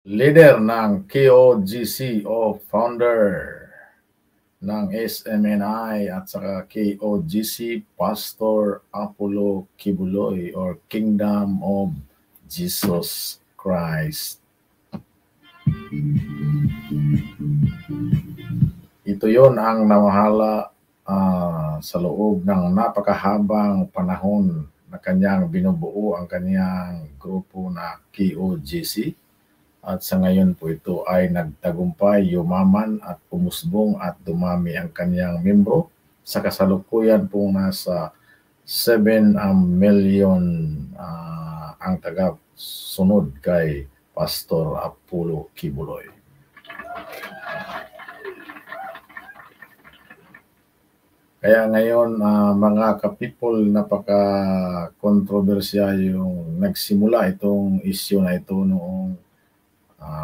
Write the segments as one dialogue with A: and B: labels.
A: Leader ng KOGC o founder ng SMNI at saka KOGC, Pastor Apollo Kibuloy or Kingdom of Jesus Christ. Ito yon ang namahala sa loob ng napakahabang panahon na kanyang binubuo ang kanyang grupo na KOGC. At sa ngayon po ito ay nagtagumpay, yumaman at umusbong at dumami ang kanyang membro. Sa kasalukuyan po nasa 7 million ang taga-sunod kay Pastor Apollo Kibuloy. Kaya ngayon mga ka-people, napaka-kontrobersya yung nagsimula itong issue na ito noong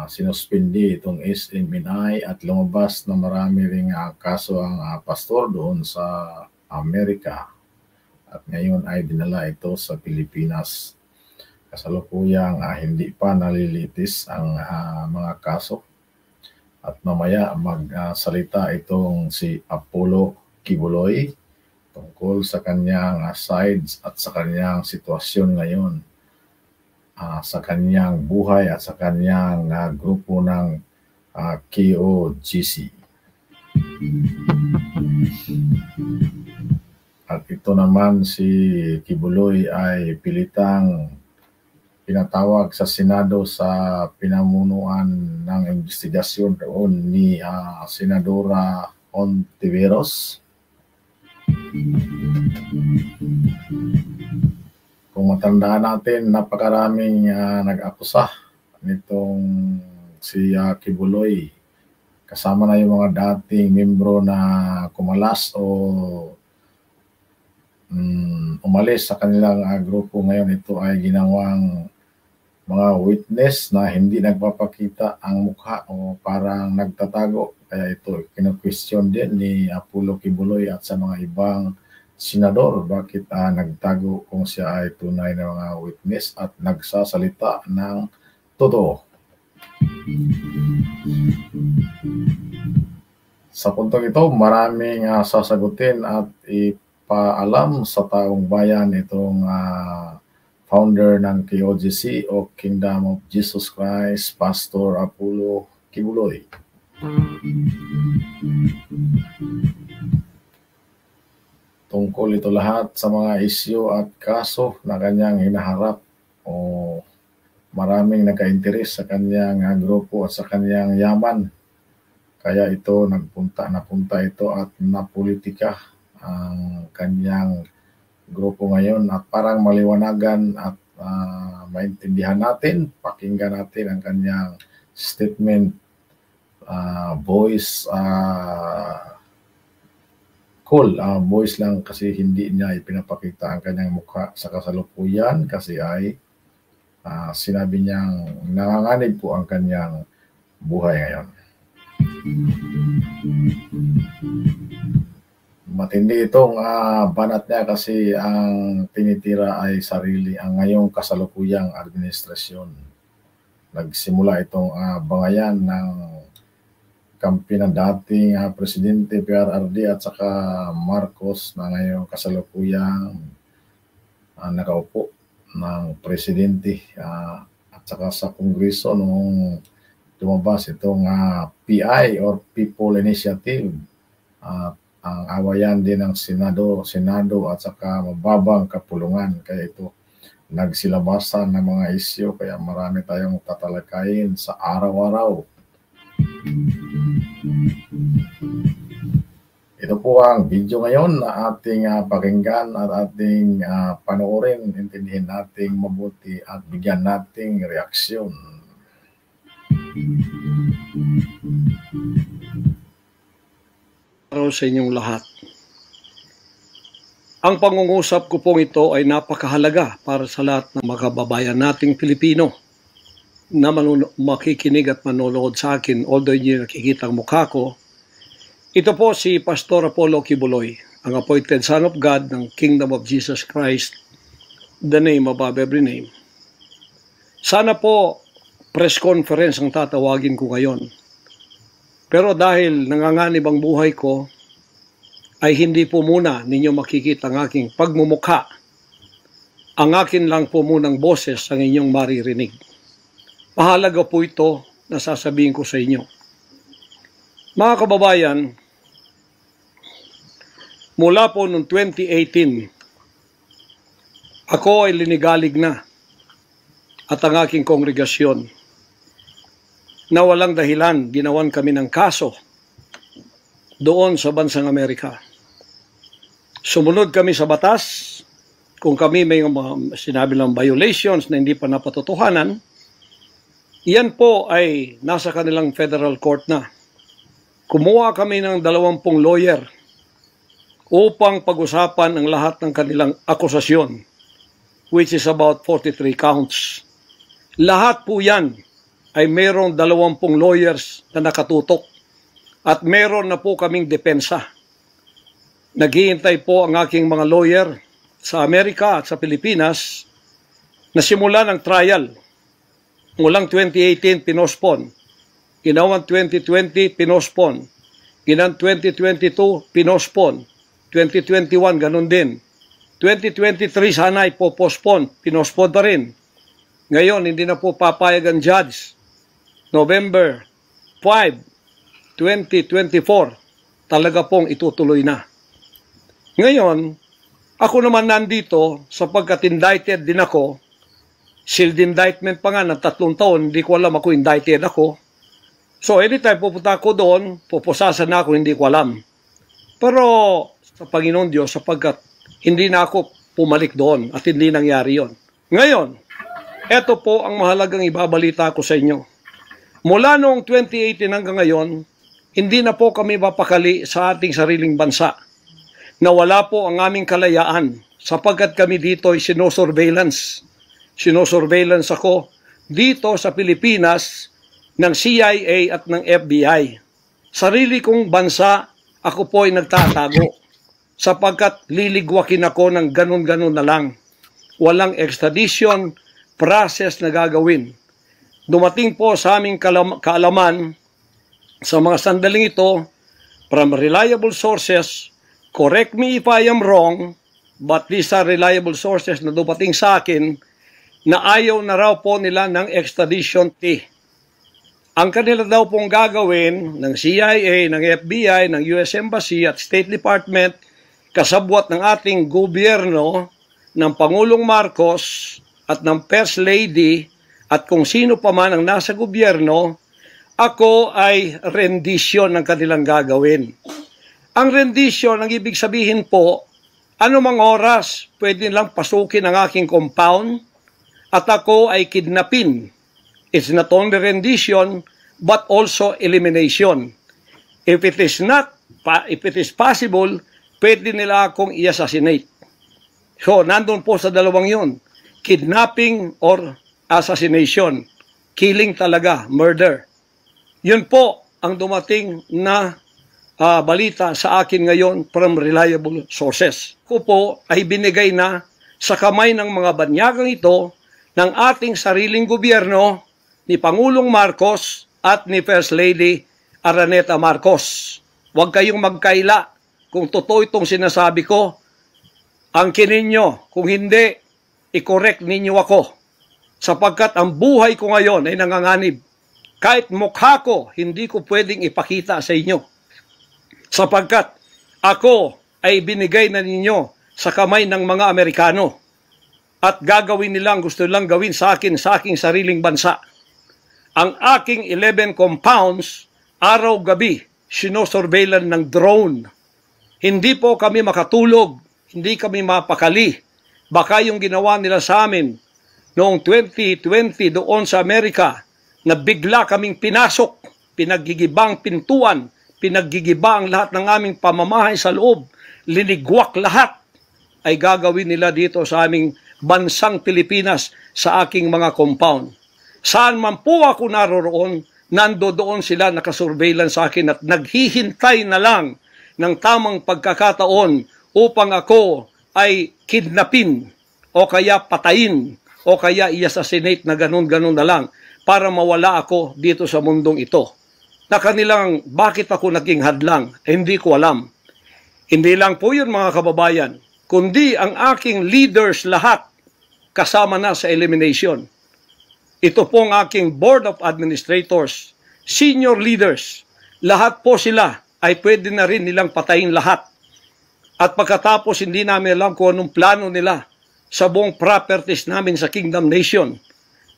A: sinuspindi itong SMNI at lumabas na marami ring kaso ang pastor doon sa Amerika at ngayon ay dinala ito sa Pilipinas. Kasalukuyang hindi pa nalilitis ang mga kaso at mamaya magsalita itong si Apollo Kibuloy tungkol sa kanyang sides at sa kanyang sitwasyon ngayon. Sa kanyang buhay at sa kanyang grupo ng KOGC. At ito naman si Kibuloy ay pilitang pinatawag sa Senado sa pinamunuan ng investigasyon doon ni Senadora Ontiveros. Kung matandaan natin, napakaraming nag-akusa nitong si Kibuloy. Kasama na yung mga dating membro na kumalas o umalis sa kanilang grupo. Ngayon ito ay ginawang mga witness na hindi nagpapakita ang mukha o parang nagtatago. Kaya ito kinu-question din ni Apollo Kibuloy at sa mga ibang senador, bakit nagtago kung siya ay tunay na mga witness at nagsasalita ng totoo. Sa puntong ito, maraming sasagutin at ipaalam sa taong bayan itong founder ng KOGC o Kingdom of Jesus Christ, Pastor Apollo Kibuloy. Tungkol ito lahat sa mga isyu at kaso na kanyang hinaharap o maraming nagka-interes sa kanyang grupo at sa kanyang yaman. Kaya ito napunta ito at napolitika ang kanyang grupo ngayon at parang maliwanagan at maintindihan natin, pakinggan natin ang kanyang statement, voice voice lang kasi hindi niya ipinapakita ang kanyang mukha sa kasalukuyan kasi ay sinabi niyang nanganganib po ang kanyang buhay ngayon. Matindi itong banat niya kasi ang tinitira ay sarili ang ngayong kasalukuyang administrasyon. Nagsimula itong bangayan ng kampi ng dating Presidente PRRD at saka Marcos na ngayong kasalukuyang nakaupo ng Presidente at saka sa Kongreso noong lumabas itong PI or People Initiative. Ang awayan din ng Senado at saka mababang kapulungan. Kaya ito nagsilabasan ng mga isyu kaya marami tayong tatalakayin sa araw-araw. Ito po ang video ngayon na ating pakinggan at ating panoorin, intindihin nating mabuti at bigyan nating reaksyon.
B: Araw sa inyong lahat. Ang pangungusap ko pong ito ay napakahalaga para sa lahat ng mga kababayan nating Pilipino na makikinig at manonood sa akin, although hindi nakikita ang mukha ko. Ito po si Pastor Apollo Kibuloy, ang appointed Son of God ng Kingdom of Jesus Christ, the name above every name. Sana po press conference ang tatawagin ko ngayon. Pero dahil nanganganib ang buhay ko, ay hindi po muna ninyo makikita ang aking pagmumukha. Ang akin lang po munang boses ang inyong maririnig. Mahalaga po ito na sasabihin ko sa inyo. Mga kababayan, mula po noong 2018, ako ay linigalig na at ang aking kongregasyon na walang dahilan ginawan kami ng kaso doon sa bansang Amerika. Sumunod kami sa batas. Kung kami may sinabi ng violations na hindi pa napatotohanan, iyan po ay nasa kanilang federal court na. Kumuha kami ng 20 lawyer upang pag-usapan ang lahat ng kanilang akusasyon, which is about 43 counts. Lahat po yan ay mayroong 20 lawyers na nakatutok at meron na po kaming depensa. Naghihintay po ang aking mga lawyer sa Amerika at sa Pilipinas na simula ng trial. Mulang 2018, pinospon. Ginawang 2020, pinospon. Ginawang 2022, pinospon. 2021, ganun din. 2023, sana ipopospon. Pinospon pa rin. Ngayon, hindi na po papayag ang judge. November 5, 2024, talaga pong itutuloy na. Ngayon, ako naman nandito sapagkat indicted din ako. Sealed indictment pa nga ng 3 taon, hindi ko alam ako indicted ako. So anytime pupunta ako doon, pupusasan na ako, hindi ko alam. Pero sa Panginoon Diyos, sapagkat hindi na ako pumalik doon at hindi nangyari yon. Ngayon, ito po ang mahalagang ibabalita ko sa inyo. Mula noong 2018 hanggang ngayon, hindi na po kami mapakali sa ating sariling bansa. Na wala po ang aming kalayaan sapagkat kami dito ay sinosurveillance. Sinosurveillance ako dito sa Pilipinas ng CIA at ng FBI. Sarili kong bansa, ako po ay nagtatago sapagkat liligwakin ako ng ganun-ganun na lang. Walang extradition process na gagawin. Dumating po sa aming kaalaman sa mga sandaling ito from reliable sources. Correct me if I am wrong, but these are reliable sources na dumating sa akin na ayaw na raw po nila ng extradition fee. Ang kanila daw pong gagawin ng CIA, ng FBI, ng US Embassy at State Department, kasabwat ng ating gobyerno, ng Pangulong Marcos at ng First Lady at kung sino pa man ang nasa gobyerno, ako ay rendition ng kanilang gagawin. Ang rendition, ang ibig sabihin po, anumang oras pwede lang pasukin ang aking compound at ako ay kidnapin. It's not only rendition but also elimination. If it is possible, pwede nila akong i-assassinate. So, nandun po sa dalawang yun. Kidnapping or assassination. Killing talaga, murder. Yun po ang dumating na balita sa akin ngayon from reliable sources. Ko po ay binigay na sa kamay ng mga banyagang ito ng ating sariling gobyerno ni Pangulong Marcos at ni First Lady Araneta Marcos. Huwag kayong magkaila kung totoo itong sinasabi ko. Angkinin nyo. Kung hindi, i-correct ninyo ako. Sapagkat ang buhay ko ngayon ay nanganganib. Kahit mukha ko, hindi ko pwedeng ipakita sa inyo. Sapagkat ako ay binigay na ninyo sa kamay ng mga Amerikano at gagawin nilang gusto nilang gawin sa akin sa aking sariling bansa. Ang aking 11 compounds, araw-gabi, sinosurveillan ng drone. Hindi po kami makatulog, hindi kami mapakali. Baka yung ginawa nila sa amin noong 2020 doon sa Amerika na bigla kaming pinasok, pinaggigibang pintuan, pinaggigiba ang lahat ng aming pamamahay sa loob, linigwak lahat, ay gagawin nila dito sa aming bansang Pilipinas sa aking mga compound. Saan man po ako naroroon, nandoon sila nakasurveillance sa akin at naghihintay na lang ng tamang pagkakataon upang ako ay kidnapin o kaya patayin o kaya i-assassinate na ganun-ganun na lang. para mawala ako dito sa mundong ito. Na kanilang bakit ako naging hadlang, hindi ko alam. Hindi lang po yun mga kababayan, kundi ang aking leaders lahat kasama na sa elimination. Ito pong aking Board of Administrators, senior leaders, lahat po sila ay pwede na rin nilang patayin lahat. At pagkatapos hindi namin alam kung anong plano nila sa buong properties namin sa Kingdom Nation.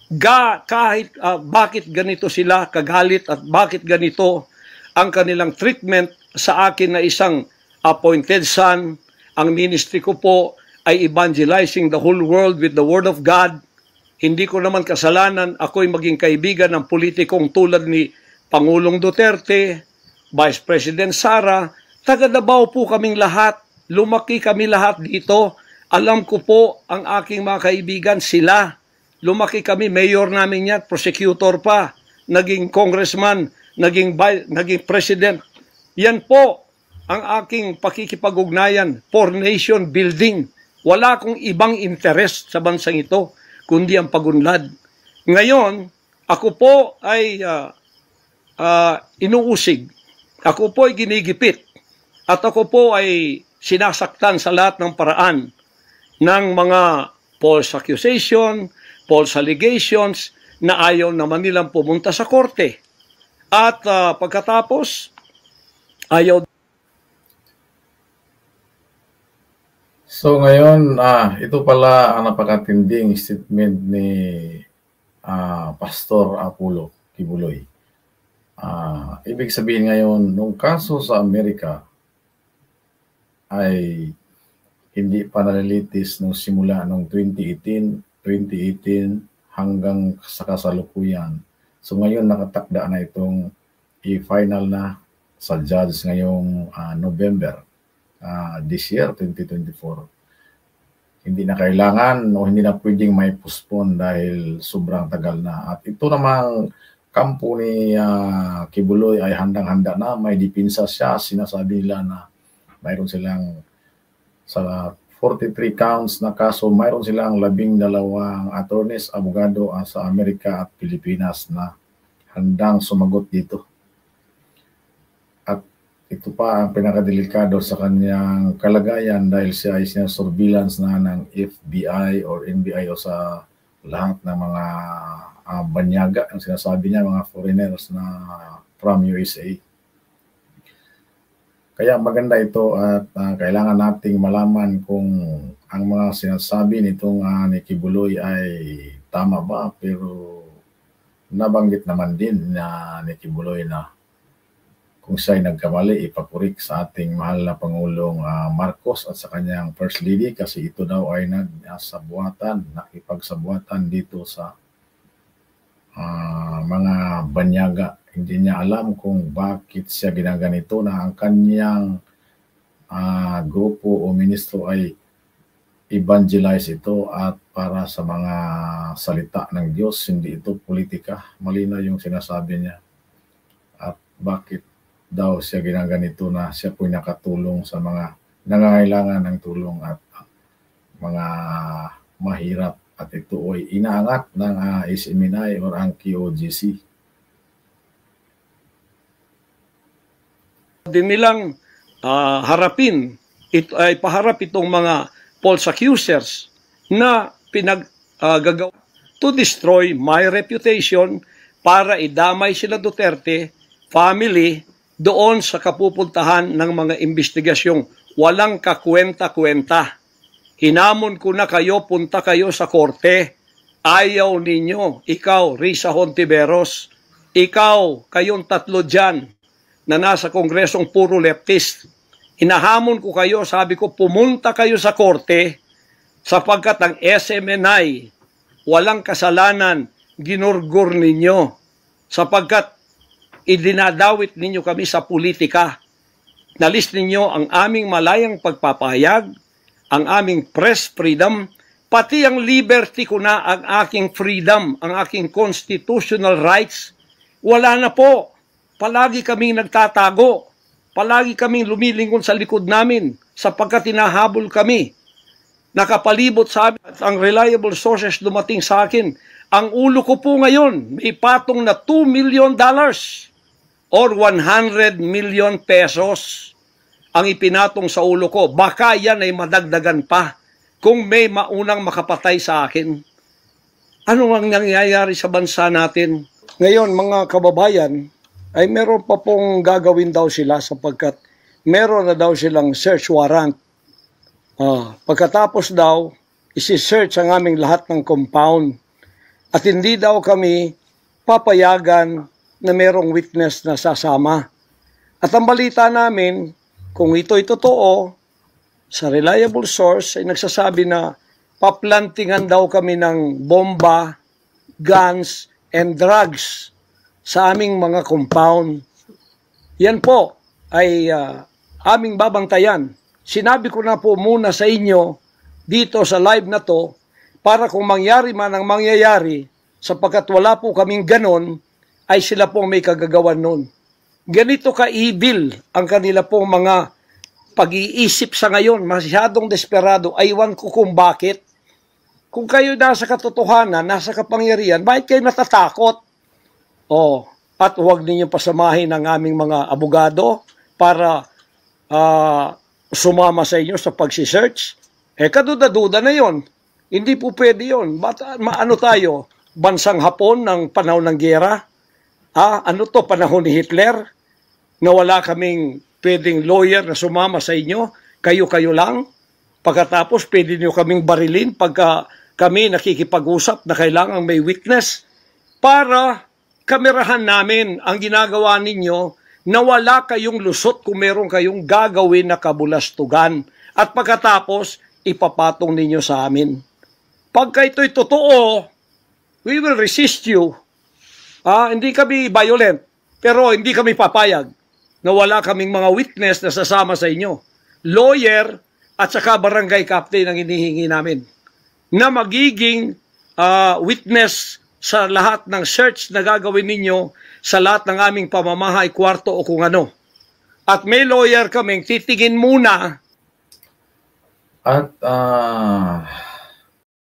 B: Bakit ganito sila kagalit at bakit ganito ang kanilang treatment sa akin na isang appointed son. Ang ministry ko po ay evangelizing the whole world with the Word of God. Hindi ko naman kasalanan ako'y maging kaibigan ng politikong tulad ni Pangulong Duterte, Vice President Sara. Taga Davao po kaming lahat. Lumaki kami lahat dito. Alam ko po ang aking mga kaibigan, sila. Lumaki kami, mayor namin yan, prosecutor pa, naging congressman, naging president. Yan po ang aking pakikipag-ugnayan for nation building. Wala akong ibang interest sa bansang ito, kundi ang pagunlad. Ngayon, ako po ay inuusig. Ako po ay ginigipit. At ako po ay sinasaktan sa lahat ng paraan ng mga false accusation, false allegations na ayaw naman nilang pumunta sa korte. At pagkatapos, ayaw.
A: So ngayon, ito pala ang napakatinding statement ni Pastor Apollo Kibuloy. Ibig sabihin ngayon, nung kaso sa Amerika ay hindi pa nalilitis nung simula nung 2018 hanggang sa kasalukuyan. So ngayon nakatakda na itong i-final na sa judge ngayong November this year, 2024. Hindi na kailangan o hindi na pwedeng may postpone dahil sobrang tagal na. At ito namang kampo ni Kibuloy ay handang-handa na, may dipinsa siya. Sinasabi nila na mayroon silang sa 43 counts na kaso, mayroon silang 12 attorneys, abogado sa Amerika at Pilipinas na handang sumagot dito. At ito pa ang pinakadelikado sa kanyang kalagayan dahil siya ay surveillance na ng FBI or NBI o sa lahat ng mga banyaga, ang sinasabi niya, mga foreigners na from USA. Kaya maganda ito at kailangan nating malaman kung ang mga sinasabi nitong ni Kibuloy ay tama ba, pero nabanggit naman din na ni Kibuloy na kung siya ay nagkamali, ipapurik sa ating mahal na Pangulong Marcos at sa kanyang First Lady kasi ito daw ay nakipagsabuatan dito sa mga banyaga. Hindi niya alam kung bakit siya ginaganito na ang kanyang grupo o ministro ay evangelize ito at para sa mga salita ng Diyos, hindi ito politika. Malinaw yung sinasabi niya. At bakit daw siya ginaganito na siya po'y nakatulong sa mga nangangailangan ng tulong at mga mahirap. At ito ay inaangat ng SMNI or ang QOGC.
B: Din nilang harapin, ay paharap itong mga false accusers na pinagagawa to destroy my reputation para idamay sila Duterte family doon sa kapupuntahan ng mga investigasyong walang kakwenta-kwenta. Hinamon ko na kayo, punta kayo sa korte. Ayaw ninyo, ikaw, Risa Hontiveros, ikaw, kayong tatlo dyan, na nasa kongresong puro leftist. Hinahamon ko kayo, sabi ko, pumunta kayo sa korte sapagkat ang SMNI walang kasalanan, ginurgur ninyo sapagkat idinadawit ninyo kami sa politika. Nalis ninyo ang aming malayang pagpapahayag, ang aming press freedom, pati ang liberty ko na, ang aking freedom, ang aking constitutional rights, wala na po. Palagi kaming nagtatago. Palagi kaming lumilingon sa likod namin sapagkat hinahabol kami. Nakapalibot sa amin at ang reliable sources dumating sa akin. Ang ulo ko po ngayon, may patong na $2 million or 100 million pesos ang ipinatong sa ulo ko. Baka yan ay madagdagan pa kung may maunang makapatay sa akin. Ano ang nangyayari sa bansa natin? Ngayon, mga kababayan, ay meron pa pong gagawin daw sila sapagkat meron na daw silang search warrant. Pagkatapos daw, isi-search ang aming lahat ng compound. At hindi daw kami papayagan na merong witness na sasama. At ang balita namin, kung ito'y totoo, sa reliable source ay nagsasabi na paplantingan daw kami ng bomba, guns, and drugs sa aming mga compound. Yan po ay aming babantayan. Sinabi ko na po muna sa inyo dito sa live na to para kung mangyari man ang mangyayari, sapagkat wala po kaming ganon, ay sila pong may kagagawan nun. Ganito ka-evil ang kanila pong mga pag-iisip sa ngayon, masyadong desperado, aywan ko kung bakit. Kung kayo nasa katotohanan, nasa kapangyarihan, bakit kayo natatakot? At huwag ninyong pasamahin ang aming mga abogado para sumama sa inyo sa pagsisearch. Kaduda-duda na yon. Hindi po pwede yun. Ano tayo? Bansang Hapon ng panahon ng giyera? Ano to? Panahon ni Hitler? Na wala kaming pwedeng lawyer na sumama sa inyo? Kayo-kayo lang? Pagkatapos, pwede nyo kaming barilin pagka kami nakikipag-usap na kailangang may witness para kamerahan namin ang ginagawa ninyo na wala kayong lusot kung meron kayong gagawin na kabulastugan. At pagkatapos, ipapatong ninyo sa amin. Pagka ito'y totoo, we will resist you. Hindi kami violent, pero hindi kami papayag na wala kaming mga witness na sasama sa inyo. Lawyer at saka barangay captain ang hinihingi namin na magiging witness sa lahat ng search na gagawin ninyo sa lahat ng aming pamamahay, kwarto o kung ano. At may lawyer kaming titingin muna.
A: At